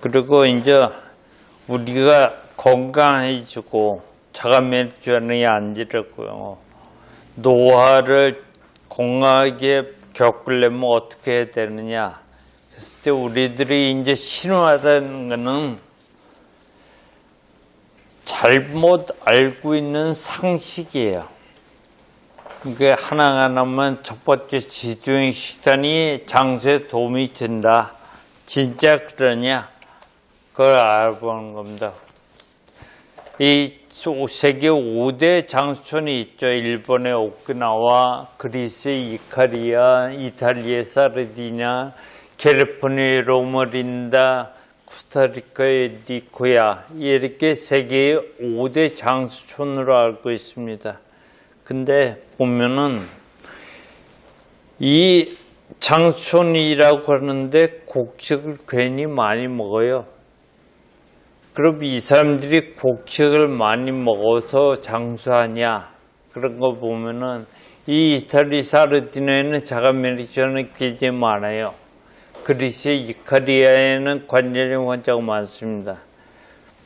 그리고 이제 우리가 건강해지고 자가면역이 안 지르고요. 노화를 건강하게 겪으려면 어떻게 해야 되느냐 했을 때 우리들이 이제 신화라는 거는 잘못 알고 있는 상식이에요. 이게 하나하나만 첫 번째 지도형 식단이 장수에 도움이 된다. 진짜 그러냐? 그걸 알아보는 겁니다. 이 세계 5대 장수촌이 있죠. 일본의 오키나와, 그리스의 이카리아, 이탈리아의 사르디냐, 캘리포니아의 로머린다, 코스타리카의 니코야, 이렇게 세계의 5대 장수촌으로 알고 있습니다. 근데 보면은 이 장수촌이라고 하는데 곡식을 괜히 많이 먹어요. 그럼 이 사람들이 곡식을 많이 먹어서 장수하냐? 그런 거 보면은 이 이탈리 사르디나에는 자가면역증이 굉장히 많아요. 그리스의 이카리아에는 관절염 환자가 많습니다.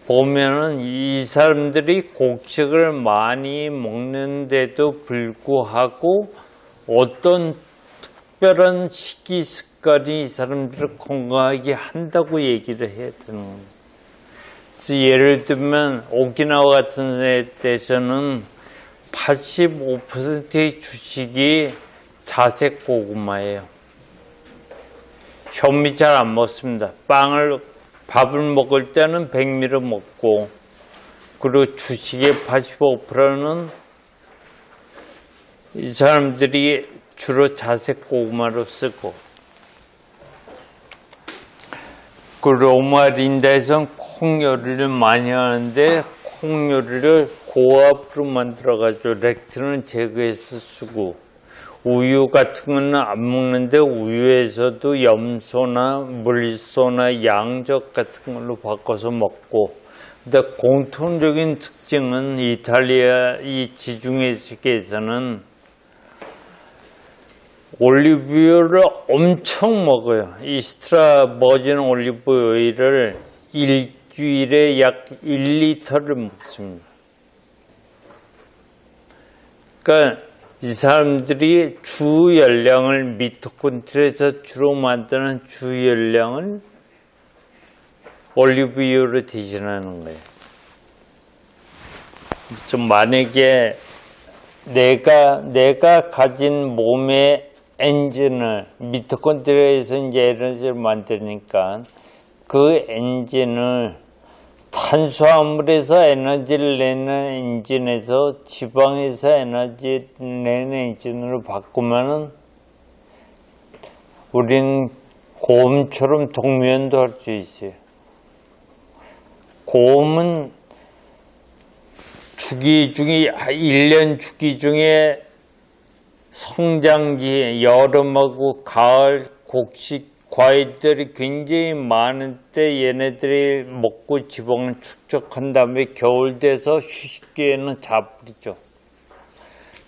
보면은 이 사람들이 곡식을 많이 먹는데도 불구하고 어떤 특별한 식이 습관이 이 사람들을 건강하게 한다고 얘기를 해야 되는 겁니다. 그래서 예를 들면 오키나와 같은 데서는 85%의 주식이 자색 고구마예요. 현미 잘 안 먹습니다. 밥을 먹을 때는 백미를 먹고, 그리고 주식의 85%는 이 사람들이 주로 자색 고구마로 쓰고, 그 로마 린다에서는 콩 요리를 많이 하는데 콩 요리를 고압으로 만들어가지고 렉틴을 제거해서 쓰고, 우유 같은 거는 안 먹는데 우유에서도 염소나 물소나 양적 같은 걸로 바꿔서 먹고, 근데 공통적인 특징은 이탈리아 이 지중해식에서는 올리브유를 엄청 먹어요. 이 스트라 버진 올리브 오일을 일주일에 약 1리터를 먹습니다. 그러니까 이 사람들이 주 열량을 미토콘드리아에서 주로 만드는 주 열량을 올리브유로 대신하는 거예요. 그래서 만약에 내가 가진 몸의 엔진을 미토콘드리아에서 이제 에너지를 만드니까 그 엔진을 탄수화물에서 에너지를 내는 엔진에서 지방에서 에너지 내는 엔진으로 바꾸면은 우린 곰처럼 동면도 할 수 있어요. 곰은 주기 중에 1년 주기 중에 성장기 여름하고 가을 곡식 과일들이 굉장히 많을 때 얘네들이 먹고 지방을 축적한 다음에 겨울 돼서 휴식기에는 자버리죠.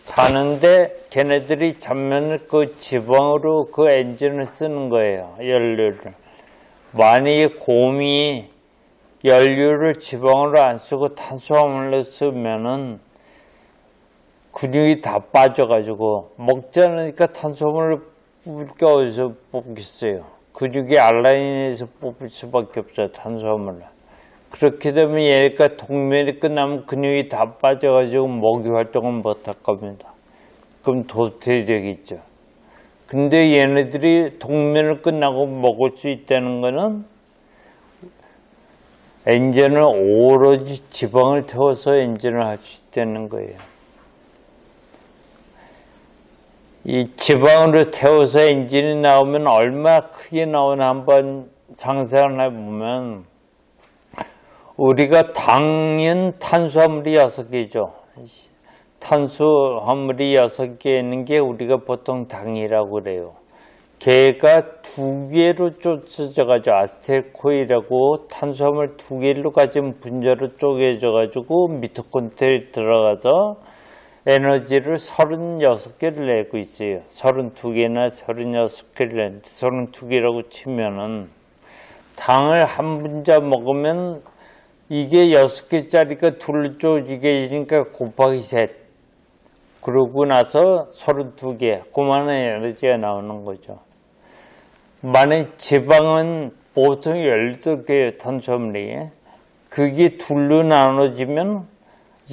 자는데 걔네들이 자면은 그 지방으로 그 엔진을 쓰는 거예요. 연료를. 만약에 곰이 연료를 지방으로 안 쓰고 탄수화물로 쓰면은 근육이 다 빠져가지고 먹지 않으니까 탄수화물을 뽑을 게 어디서 뽑겠어요. 근육이 알라인에서 뽑을 수밖에 없어요. 탄수화물을. 그렇게 되면 얘가 동면이 끝나면 근육이 다 빠져가지고 먹이 활동을 못할 겁니다. 그럼 도태되겠죠. 근데 얘네들이 동면을 끝나고 먹을 수 있다는 거는 엔진을 오로지 지방을 태워서 엔진을 할 수 있다는 거예요. 이 지방으로 태워서 엔진이 나오면 얼마나 크게 나오나 한번 상상을 해보면, 우리가 당연 탄수화물이 6개죠. 탄수화물이 6개 있는 게 우리가 보통 당이라고 그래요. 걔가 2개로 쪼개져가지고 아세틸코일이라고 탄수화물 2개로 가진 분자로 쪼개져가지고 미토콘드리아에 들어가서 에너지를 36개를 내고 있어요. 32개나 36개를 내는데 32개라고 치면은 당을 한 분자 먹으면 이게 6개짜리가 둘로 쪼개지니까 곱하기 셋. 그러고 나서 32개. 그만한 에너지가 나오는 거죠. 만약 지방은 보통 12개예요, 탄수화물이. 그게 둘로 나눠지면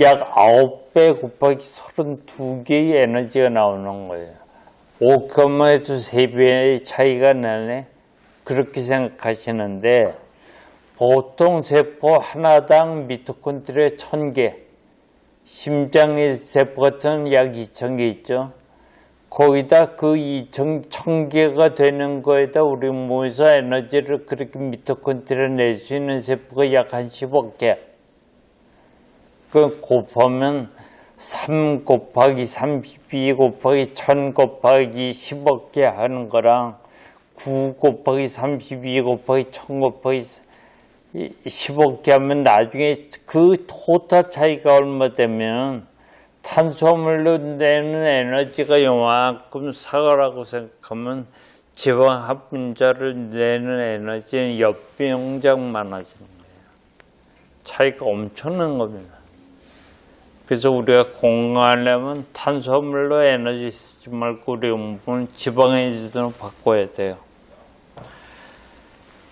약 9배 곱하기 32개의 에너지가 나오는 거예요. 5,2 3배의 차이가 나네. 그렇게 생각하시는데 보통 세포 하나당 미토콘드리아 1,000개, 심장의 세포 같은 약 2,000개 있죠. 거기다 그 1,000개가 되는 거에다 우리 몸에서 에너지를 그렇게 미토콘드리아 낼 수 있는 세포가 약 한 10억 개. 그 곱하면 3 곱하기 32 곱하기 1000 곱하기 10억 개 하는 거랑 9 곱하기 32 곱하기 1000 곱하기 10억 개 하면 나중에 그 토탈 차이가 얼마 되면 탄수화물로 내는 에너지가 요만큼 사과라고 생각하면 지방 한 분자를 내는 에너지는 역병장 많아지는 거예요. 차이가 엄청난 겁니다. 그래서 우리가 건강하려면 탄수화물로 에너지 쓰지 말고 우리 몸은 지방 에너지로 바꿔야 돼요.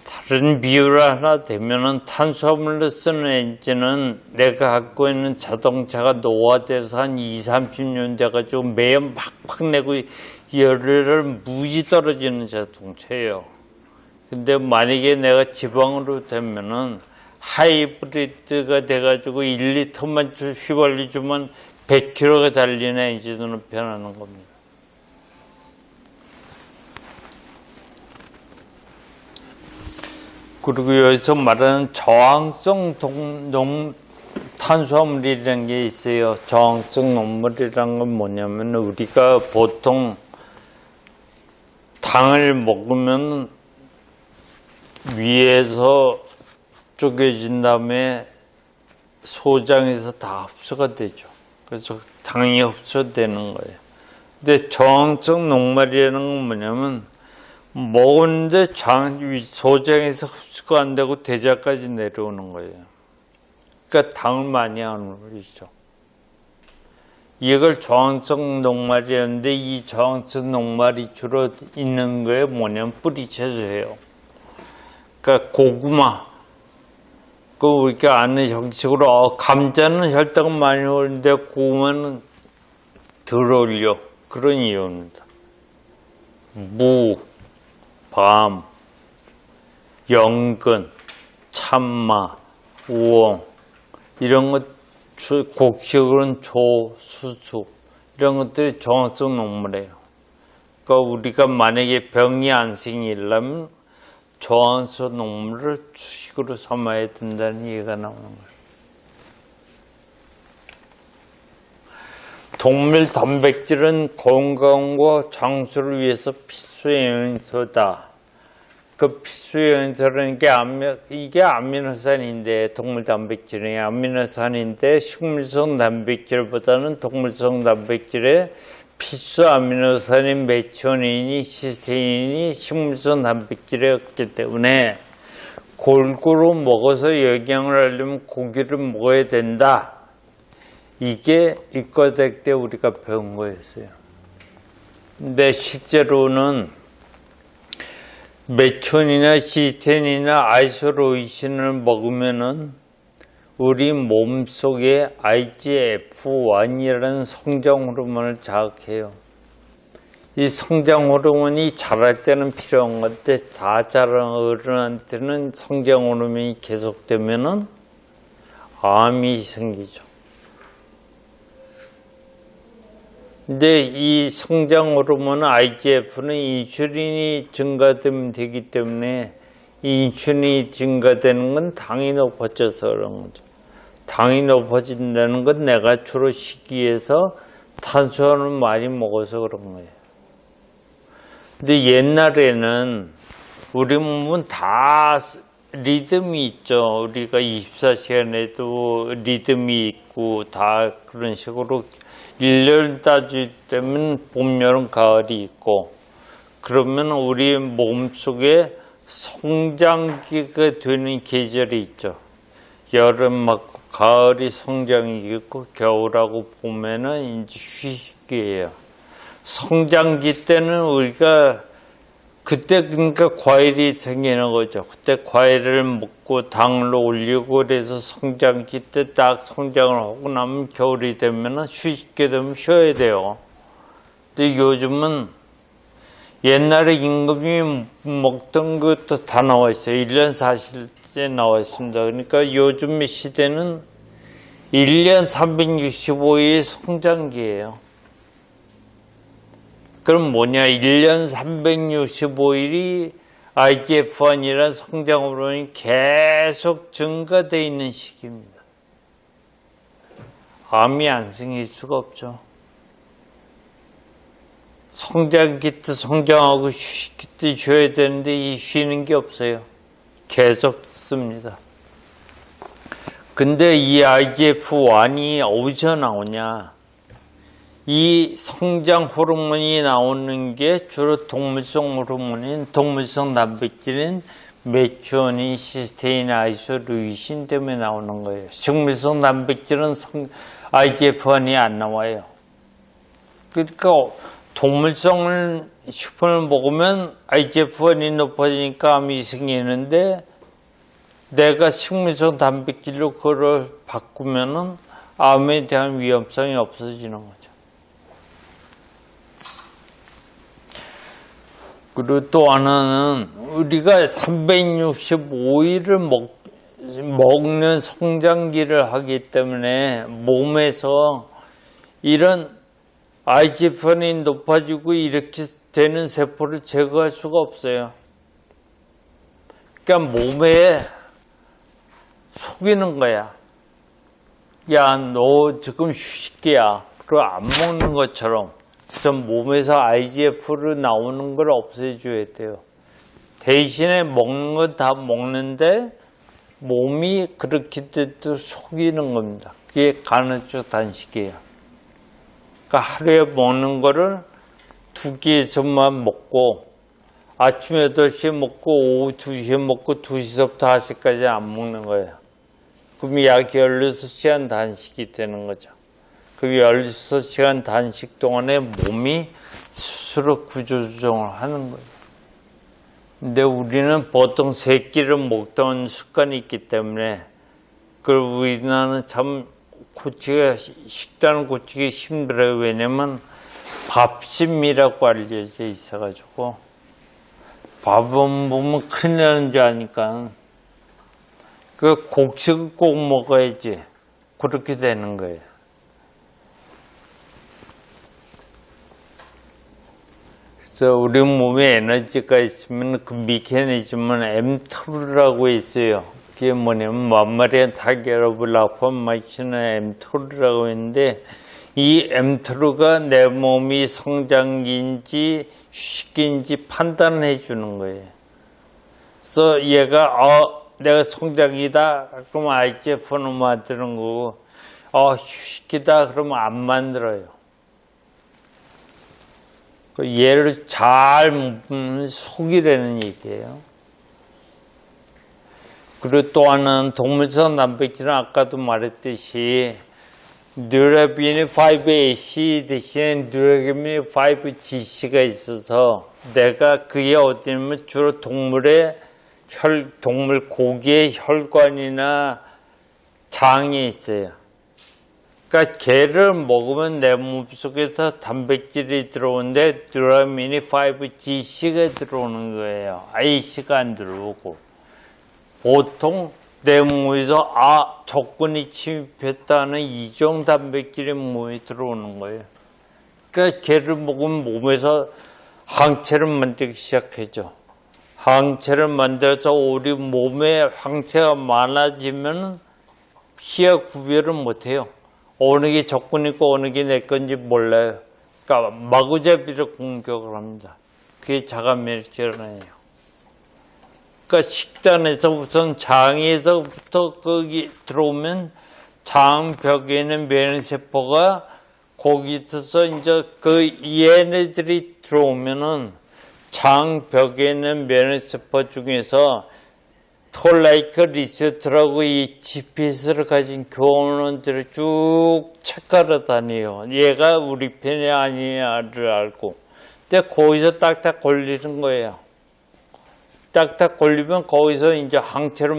다른 비율 하나 되면은 탄수화물로 쓰는 엔진은 내가 갖고 있는 자동차가 노화돼서 한 20-30년 돼가지고 매연 팍팍 내고 열을 무지 떨어지는 자동차예요. 근데 만약에 내가 지방으로 되면은 하이브리드가 돼가지고 1리터만 휘발유 주면 100km가 달리는 엔진으로 변하는 겁니다. 그리고 여기서 말하는 저항성 탄수화물이라는 게 있어요. 저항성 녹물이라는 건 뭐냐면 우리가 보통 당을 먹으면 위에서 쪼개진 다음에 소장에서 다 흡수가 되죠. 그래서 당이 흡수되는 거예요. 근데 저항성 녹말이라는 건 뭐냐면 먹었는데 소장에서 흡수가 안 되고 대자까지 내려오는 거예요. 그러니까 당을 많이 하는 거죠. 이걸 저항성 녹말이었는데 이 저항성 녹말이 주로 있는 거에 뭐냐면 뿌리채소예요. 그러니까 고구마, 그 우리가 아는 형식으로 감자는 혈당은 많이 오르는데 고구마는 덜 올려. 그런 이유입니다. 무, 밤, 연근, 참마, 우엉 이런 것 곡식으로는 조, 수수 이런 것들이 저항성 녹물이에요. 그러니까 우리가 만약에 병이 안 생기려면 저항성 녹물을 주식으로 삼아야 된다는 얘기가 나오는 거예요. 동물 단백질은 건강과 장수를 위해서 필수 영양소다. 그 필수 영양소라는 게 이게 아미노산인데 동물 단백질이 아미노산인데 식물성 단백질보다는 동물성 단백질의 필수 아미노산인 메tion인이 시스테인이 식물성 단백질에 없기 때문에 골고루 먹어서 영양을 하려면 고기를 먹어야 된다. 이게 이과대학 때 우리가 배운 거였어요. 근데 실제로는 메tion이나 시스테인이나 아이소로이신을 먹으면은 우리 몸속에 IGF-1이라는 성장 호르몬을 자극해요. 이 성장 호르몬이 자랄 때는 필요한 건데 다 자란 어른한테는 성장 호르몬이 계속되면은 암이 생기죠. 근데 이 성장 호르몬 IGF는 인슐린이 증가되면 되기 때문에 인슐린이 증가되는 건 당이 높아져서 그런 거죠. 당이 높아진다는 건 내가 주로 식이에서 탄수화물을 많이 먹어서 그런 거예요. 근데 옛날에는 우리 몸은 다 리듬이 있죠. 우리가 24시간에도 리듬이 있고 다 그런 식으로 1년 따질 때면 봄, 여름, 가을이 있고 그러면 우리 몸속에 성장기가 되는 계절이 있죠. 여름 맞고 가을이 성장기고 겨울하고 봄에는 이제 휴식기예요. 성장기 때는 우리가 그때 그러니까 과일이 생기는 거죠. 그때 과일을 먹고 당을 올리고 그래서 성장기 때 딱 성장을 하고 나면 겨울이 되면 휴식기 되면 쉬어야 돼요. 근데 요즘은 옛날에 임금이 먹던 것도 다 나와 있어요. 1년 40째 나와 있습니다. 그러니까 요즘 시대는 1년 365일 성장기예요. 그럼 뭐냐? 1년 365일이 IGF-1이라는 성장 호르몬이 계속 증가되어 있는 시기입니다. 암이 안 생길 수가 없죠. 성장기 때 성장하고 휴식기 때 쉬어야 되는데 이 쉬는 게 없어요. 계속 씁니다. 근데 이 IGF-1이 어디서 나오냐? 이 성장 호르몬이 나오는 게 주로 동물성 호르몬인 동물성 단백질인 메치오닌, 시스테인, 아이소루이신 때문에 나오는 거예요. 식물성 단백질은 IGF-1이 안 나와요. 그러니까 동물성 식품을 먹으면 IGF-1이 높아지니까 암이 생기는데 내가 식물성 단백질로 그걸 바꾸면은 암에 대한 위험성이 없어지는 거죠. 그리고 또 하나는 우리가 365일을 먹는 성장기를 하기 때문에 몸에서 이런 IGF-1이 높아지고 이렇게 되는 세포를 제거할 수가 없어요. 그러니까 몸에 속이는 거야. 야, 너 지금 휴식기야. 그거 안 먹는 것처럼. 그래서 몸에서 IGF로 나오는 걸 없애줘야 돼요. 대신에 먹는 건 다 먹는데 몸이 그렇게 돼도 속이는 겁니다. 그게 간헐적 단식이에요. 그러니까 하루에 먹는 거를 2끼에서만 먹고 아침 8시에 먹고 오후 2시에 먹고 2시부터 4시까지 안 먹는 거예요. 그럼 약 16시간 단식이 되는 거죠. 그 16시간 단식 동안에 몸이 스스로 구조조정을 하는 거예요. 근데 우리는 보통 3끼를 먹던 습관이 있기 때문에 그걸 우리나라는 참 식단을 고치기 힘들어요. 왜냐면 밥심이라고 알려져 있어가지고 밥은 보면 큰일 나는 줄 아니까 그 곡식을 꼭 먹어야지 그렇게 되는 거예요. 그래서 우리 몸에 에너지가 있으면 그 메커니즘은 mTOR라고 있어요. 그게 뭐냐면 만마리안 타겟업을 마치는 mTOR라고 있는데 이 mTOR가 내 몸이 성장기인지 휴식기인지 판단해 주는 거예요. 그래서 얘가 내가 성장기다 그러면 IGF-1을 만드는 거고 휴식기다 그러면 안 만들어요. 얘를 잘 속이라는 얘기예요. 그리고 또 하나는 동물성 단백질은 아까도 말했듯이 뉴라빈이 5AC 대신에 뉴라빈이 5GC가 있어서 내가 그게 어디냐면 주로 동물 고기의 혈관이나 장에 있어요. 그러니까 걔를 먹으면 내 몸속에서 단백질이 들어오는데 뉴라민이 5GC가 들어오는 거예요. AC가 안 들어오고. 보통 내 몸에서 적군이 침입했다는 이종 단백질이 몸에 들어오는 거예요. 그러니까 걔를 먹으면 몸에서 항체를 만들기 시작하죠. 항체를 만들어서 우리 몸에 항체가 많아지면 피하 구별을 못해요. 어느 게 적군이고 어느 게 내 건지 몰라요. 그러니까 마구잡이로 공격을 합니다. 그게 자가면역질환이에요. 그러니까 식단에서 우선 장에서부터 거기 들어오면 장벽에 있는 면역세포가 거기 있어서 이제 그 얘네들이 들어오면은 장벽에 있는 면역세포 중에서 톨라이크 리세터라고 이 GPS를 가진 교원원들을 쭉 체크하러 다녀요. 얘가 우리 편이 아니냐를 알고. 근데 거기서 딱딱 걸리는 거예요. 딱딱 걸리면 거기서 이제 항체를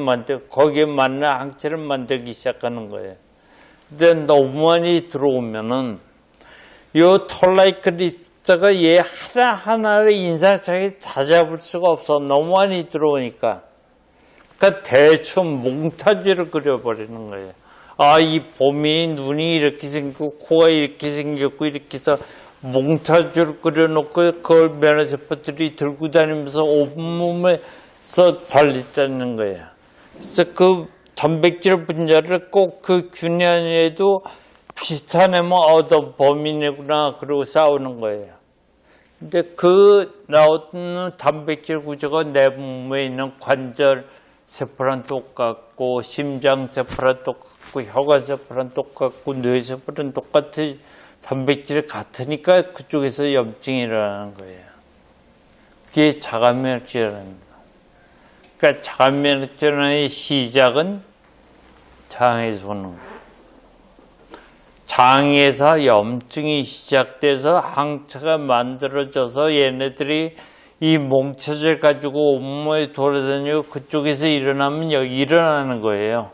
거기에 맞는 항체를 만들기 시작하는 거예요. 근데 너무 많이 들어오면은 요 톨라이크 리세터가 얘 하나하나를 인상착의 다 잡을 수가 없어. 너무 많이 들어오니까. 그러니까 대충 몽타주를 그려버리는 거예요. 아, 이 봄이 눈이 이렇게 생기고 코가 이렇게 생겼고 이렇게 해서 몽타주를 그려놓고 그걸 면역세포들이 들고 다니면서 온몸에서 달리다는 거예요. 그래서 그 단백질 분자를 꼭 그 균형에도 비슷한 애면 범인이구나 그러고 싸우는 거예요. 근데 그 나오는 단백질 구조가 내 몸에 있는 관절 세포랑 똑같고 심장세포랑 똑같고 혈관세포랑 똑같고 뇌세포랑 똑같은 단백질이 같으니까 그쪽에서 염증이 일어나는 거예요. 그게 자가면역질환입니다. 그러니까 자가면역질환의 시작은 장에서 오는 거예요. 장에서 염증이 시작돼서 항체가 만들어져서 얘네들이 이 몽체를 가지고 온몸에 돌아다니고 그쪽에서 일어나면 여기 일어나는 거예요.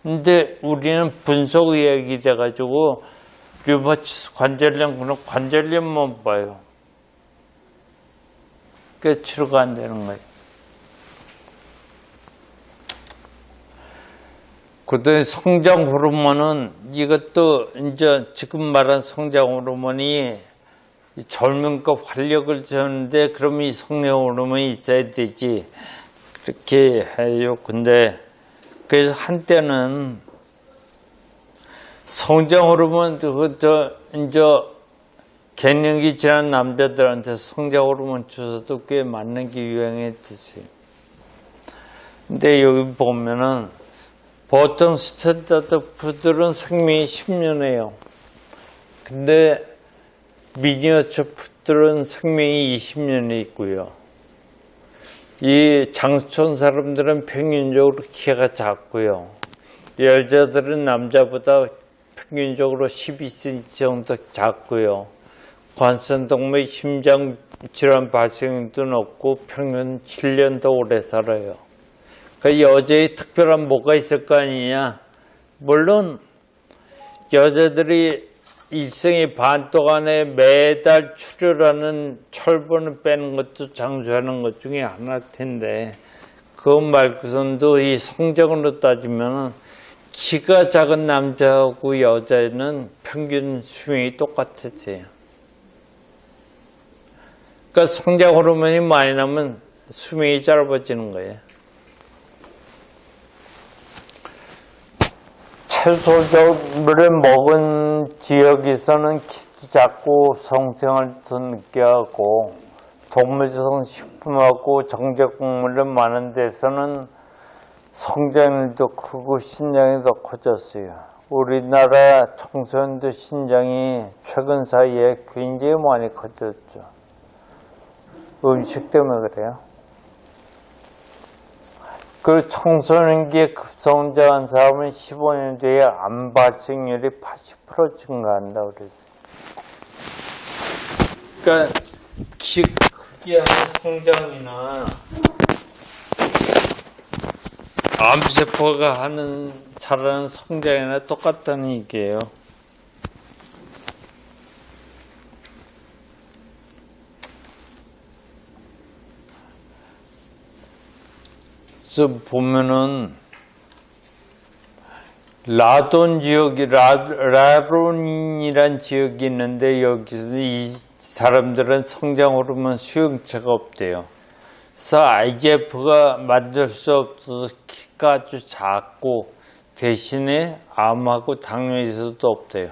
근데 우리는 분석의학이 돼가지고 류마티스 관절염, 관절염만 봐요. 그게 치료가 안 되는 거예요. 그다음에 성장 호르몬은 이것도 이제 지금 말한 성장 호르몬이 젊은 거 활력을 주는데 그러면 이 성장 호르몬이 있어야 되지. 그렇게 해요. 근데 그래서 한때는 성장 호르몬 이제 갱년기 지난 남자들한테 성장 호르몬 주사도 꽤 맞는 게 유행했듯이. 근데 여기 보면은 보통 스탠다드 푸들은 생명이 10년이에요. 근데 미니어처 푸들은 생명이 20년이 있고요. 이 장수촌 사람들은 평균적으로 키가 작고요. 여자들은 남자보다 평균적으로 12cm 정도 작고요. 관성동맥 심장 질환 발생도 높고 평균 7년 더 오래 살아요. 그 여자의 특별한 뭐가 있을 거 아니냐. 물론 여자들이 일생의 반 동안에 매달 출혈하는 철분을 빼는 것도 장수하는 것 중에 하나일 텐데 그것 말고선도 이 성적으로 따지면 키가 작은 남자하고 여자는 평균 수명이 똑같았어요. 그러니까 성장 호르몬이 많이 나면 수명이 짧아지는 거예요. 채소를 먹은 지역에서는 키도 작고 성생을 더 늦게 하고 동물성 식품하고 정제곡물을 많은 데서는 성장률도 크고 신장이 더 커졌어요. 우리나라 청소년들 신장이 최근 사이에 굉장히 많이 커졌죠. 음식 때문에 그래요. 그 청소년기에 급성장한 사람은 15년 뒤에 암 발생률이 80% 증가한다고 그랬어요. 그러니까 키 크게 하는 성장이나 암세포가 자라는 성장이나 똑같다는 얘기예요. 그래서 보면은 라돈 지역이 라론이란 지역이 있는데 여기서 이 사람들은 성장 호르몬 수용체가 없대요. 그래서 IGF가 만들 수 없어서 키가 아주 작고 대신에 암하고 당뇨에서도 없대요.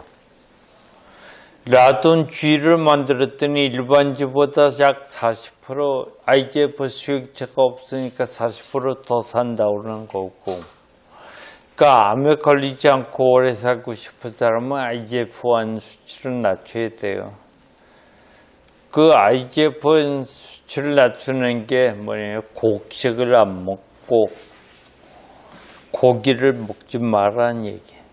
라돈 G를 만들었더니 일반지보다 약 40% IGF 수용체가 없으니까 40% 더 산다고 그러는 거고. 그러니까 암에 걸리지 않고 오래 살고 싶은 사람은 IGF-1 수치를 낮춰야 돼요. 그 IGF 수치를 낮추는 게 뭐냐면 곡식을 안 먹고 고기를 먹지 말라는 얘기예요.